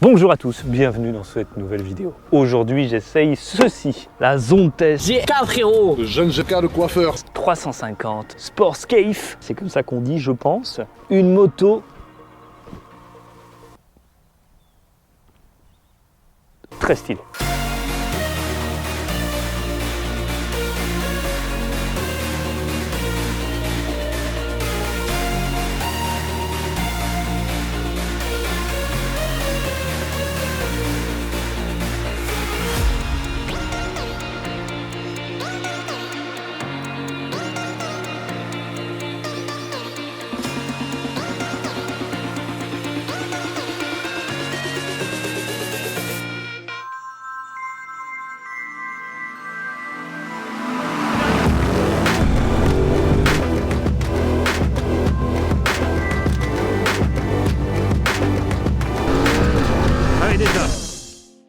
Bonjour à tous, bienvenue dans cette nouvelle vidéo. Aujourd'hui j'essaye ceci, la Zontes G4 frérot, Le jeune GK de coiffeur. 350 Sportscape, c'est comme ça qu'on dit je pense. Une moto très stylée.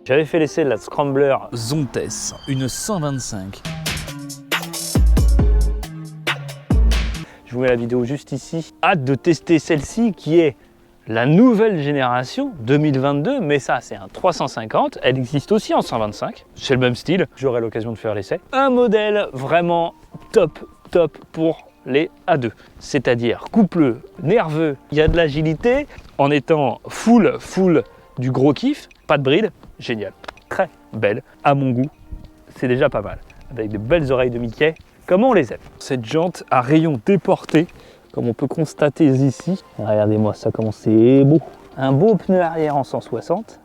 J'avais fait l'essai de la Scrambler Zontes, une 125. Je vous mets la vidéo juste ici. Hâte de tester celle-ci qui est la nouvelle génération 2022, mais ça c'est un 350. Elle existe aussi en 125. C'est le même style. J'aurai l'occasion de faire l'essai. Un modèle vraiment top pour les A2. C'est-à-dire coupleux, nerveux, il y a de l'agilité en étant full du gros kiff, pas de bride. Génial. Très belle à mon goût. C'est déjà pas mal. Avec de belles oreilles de Mickey. Comme on les aime. Cette jante à rayon déporté, comme on peut constater ici. Regardez-moi ça, comment c'est beau. Un beau pneu arrière en 160.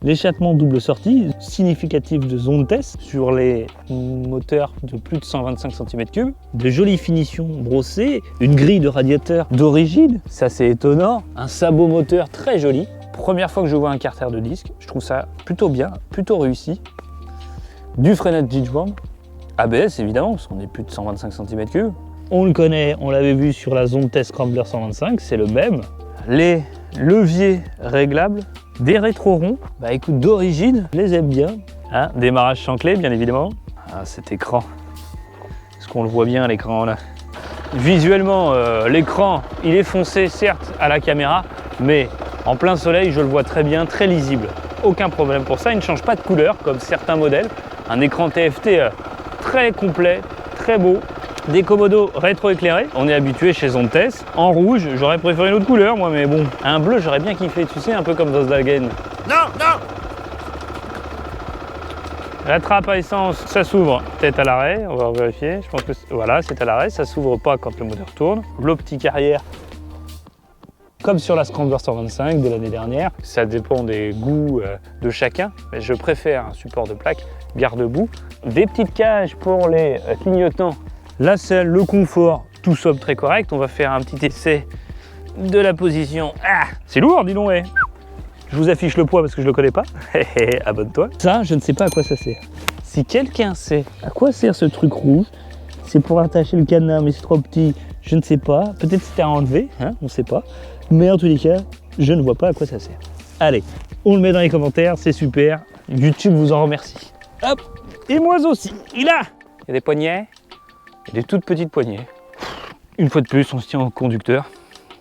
L'échappement double sortie, significatif de Zontes sur les moteurs de plus de 125 cm3. De jolies finitions brossées. Une grille de radiateur d'origine, ça c'est étonnant. Un sabot moteur très joli. Première fois que je vois un carter de disque, je trouve ça plutôt bien, plutôt réussi. Du freinage Ditchworm. ABS évidemment, parce qu'on est plus de 125 cm3. On le connaît, on l'avait vu sur la Zontes Scrambler 125, c'est le même. Les leviers réglables, des rétro ronds, bah écoute, d'origine, je les aime bien. Hein, démarrage sans clé, bien évidemment. Ah, cet écran, est-ce qu'on le voit bien l'écran là? Visuellement, l'écran, il est foncé certes à la caméra, mais en plein soleil, je le vois très bien, très lisible. Aucun problème pour ça, il ne change pas de couleur comme certains modèles. Un écran TFT très complet, très beau. Des commodos rétro-éclairés. On est habitué chez Zontes. En rouge, j'aurais préféré une autre couleur, moi, mais bon. Un bleu, j'aurais bien kiffé, tu sais, un peu comme Volkswagen. Non. La trappe à essence, ça s'ouvre peut-être à l'arrêt, on va vérifier. Je pense que voilà, c'est à l'arrêt, ça s'ouvre pas quand le moteur tourne. L'optique arrière, comme sur la Scrambler 125 de l'année dernière. Ça dépend des goûts de chacun, mais je préfère un support de plaque garde-boue. Des petites cages pour les clignotants. La selle, le confort, tout somme très correct. On va faire un petit essai de la position. Ah, c'est lourd, dis donc, ouais. Je vous affiche le poids parce que je le connais pas. Abonne-toi. Ça, je ne sais pas à quoi ça sert. Si quelqu'un sait à quoi sert ce truc rouge, c'est pour attacher le cadenas, mais c'est trop petit, je ne sais pas. Peut-être c'était à enlever, hein, on ne sait pas. Mais en tous les cas, je ne vois pas à quoi ça sert. Allez, on le met dans les commentaires, c'est super. YouTube vous en remercie. Hop, et moi aussi. Il y a des poignées, il y a des toutes petites poignées. Une fois de plus, on se tient au conducteur,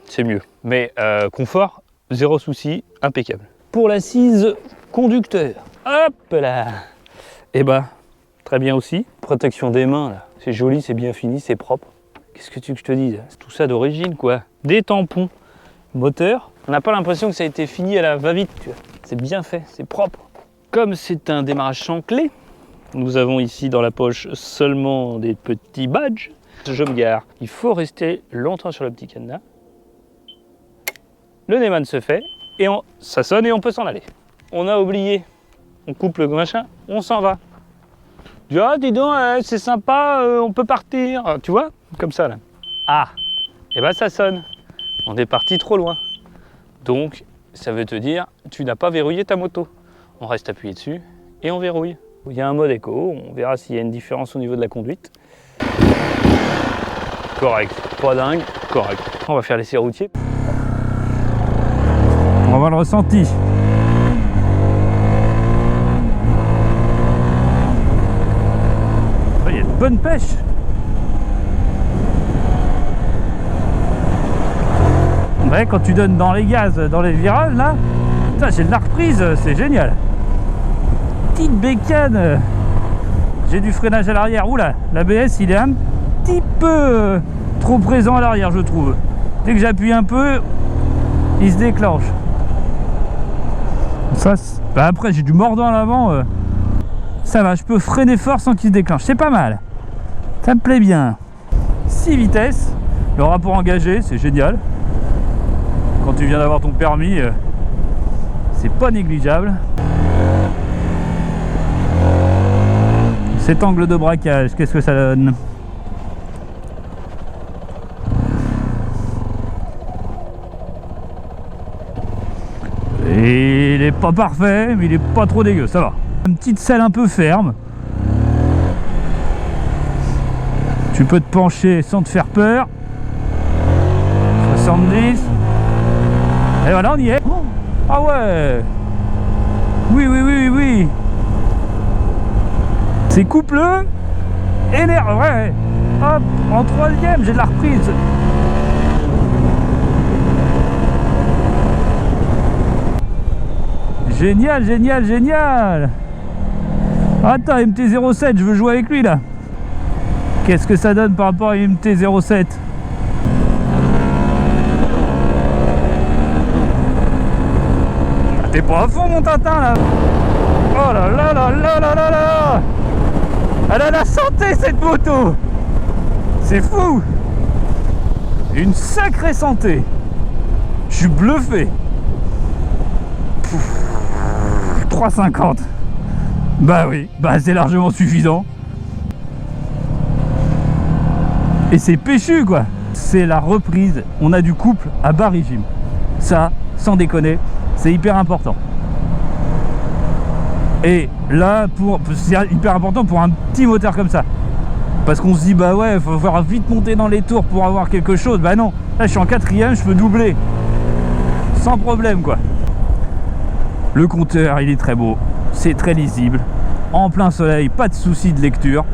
c'est mieux. Mais confort, zéro souci, impeccable. Pour l'assise conducteur, hop là. Et bah, très bien aussi. Protection des mains, là. C'est joli, c'est bien fini, c'est propre. Qu'est-ce que tu veux que je te dise? C'est tout ça d'origine, quoi. Des tampons moteur. On n'a pas l'impression que ça a été fini à la va-vite, tu vois. C'est bien fait, c'est propre. Comme c'est un démarrage sans clé, nous avons ici dans la poche seulement des petits badges. Je me gare. Il faut rester longtemps sur le petit cadenas. Le Neyman se fait et ça sonne et on peut s'en aller. On a oublié. On coupe le machin, on s'en va. Tu vois, dis donc, c'est sympa, on peut partir. Tu vois, comme ça là. Ah, et ben ça sonne. On est parti trop loin. Donc, ça veut te dire, tu n'as pas verrouillé ta moto. On reste appuyé dessus et on verrouille. Il y a un mode éco, on verra s'il y a une différence au niveau de la conduite. Correct, pas dingue, correct. On va faire l'essai routier. On va voir le ressenti. Il y a une bonne pêche. Ouais, quand tu donnes dans les gaz, dans les virages là, Ça, j'ai de la reprise, c'est génial. Petite bécane. J'ai du freinage à l'arrière. Oula, l'ABS il est un petit peu trop présent à l'arrière, je trouve. Dès que j'appuie un peu, il se déclenche. Ça, bah après j'ai du mordant à l'avant. Ça va, je peux freiner fort sans qu'il se déclenche. C'est pas mal. Ça me plaît bien. 6 vitesses. Le rapport engagé, c'est génial. Quand tu viens d'avoir ton permis, c'est pas négligeable. Cet angle de braquage, qu'est-ce que ça donne? Et il est pas parfait, mais il est pas trop dégueu, ça va. Une petite selle un peu ferme. Tu peux te pencher sans te faire peur. 70. Et voilà, on y est. Ah ouais. Oui, oui, oui, oui. C'est coupleux. Et l'air, ouais. Hop, en troisième, j'ai de la reprise. Génial, génial, génial. Attends, MT-07, je veux jouer avec lui là. Qu'est-ce que ça donne par rapport à MT-07? T'es pas à fond mon Tintin là. Oh là là là là là là là. Elle a la santé cette moto. C'est fou. Une sacrée santé. Je suis bluffé. 3,50. Bah oui, bah c'est largement suffisant. Et c'est péchu quoi. C'est la reprise. On a du couple à bas régime. Ça, sans déconner, c'est hyper important. Et là, c'est hyper important pour un petit moteur comme ça. Parce qu'on se dit, bah ouais, il faut falloir vite monter dans les tours pour avoir quelque chose. Bah non, là je suis en 4ème, je peux doubler. Sans problème quoi. Le compteur, il est très beau. C'est très lisible. En plein soleil, pas de souci de lecture.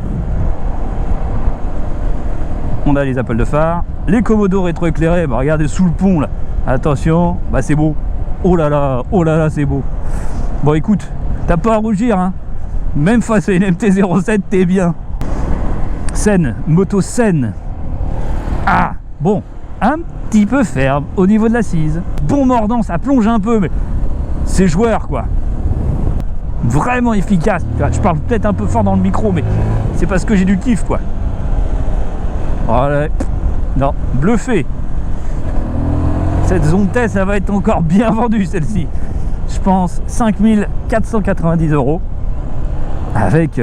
On a les appels de phare. Les commodos rétroéclairés, bah regardez sous le pont là. Attention, bah c'est beau. Oh là là, c'est beau. Bon écoute, t'as pas à rougir hein. Même face à une MT-07, t'es bien. Saine, moto saine. Ah, bon, un petit peu ferme au niveau de l'assise. Bon mordant, ça plonge un peu, mais c'est joueur quoi. Vraiment efficace. Je parle peut-être un peu fort dans le micro, mais c'est parce que j'ai du kiff quoi. Voilà. Non, bluffé. Cette zone test, ça va être encore bien vendue celle-ci. Je pense 5490 € avec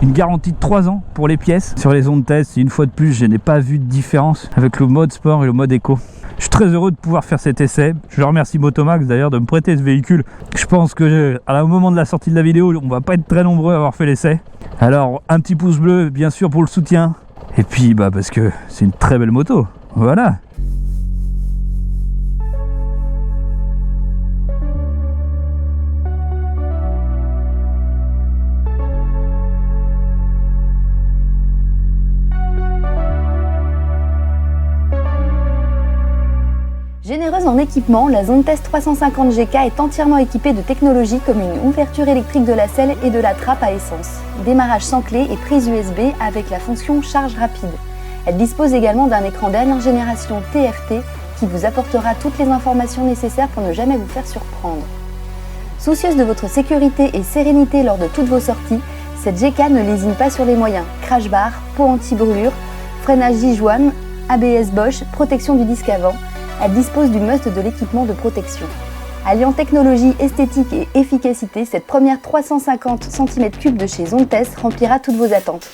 une garantie de 3 ans pour les pièces. Sur les zones test, une fois de plus, je n'ai pas vu de différence avec le mode sport et le mode éco. Je suis très heureux de pouvoir faire cet essai. Je remercie Motomax d'ailleurs de me prêter ce véhicule. Je pense que au moment de la sortie de la vidéo, on va pas être très nombreux à avoir fait l'essai. Alors un petit pouce bleu bien sûr pour le soutien. Et puis bah parce que c'est une très belle moto. Voilà. Généreuse en équipement, la Zone Test 350 GK est entièrement équipée de technologies comme une ouverture électrique de la selle et de la trappe à essence, démarrage sans clé et prise USB avec la fonction charge rapide. Elle dispose également d'un écran dernière génération TFT qui vous apportera toutes les informations nécessaires pour ne jamais vous faire surprendre. Soucieuse de votre sécurité et sérénité lors de toutes vos sorties, cette GK ne lésine pas sur les moyens, crash bar, pot anti-brûlure, freinage Jijuan, ABS Bosch, protection du disque avant. Elle dispose du must de l'équipement de protection. Alliant technologie, esthétique et efficacité, cette première 350 cm3 de chez Zone Test remplira toutes vos attentes.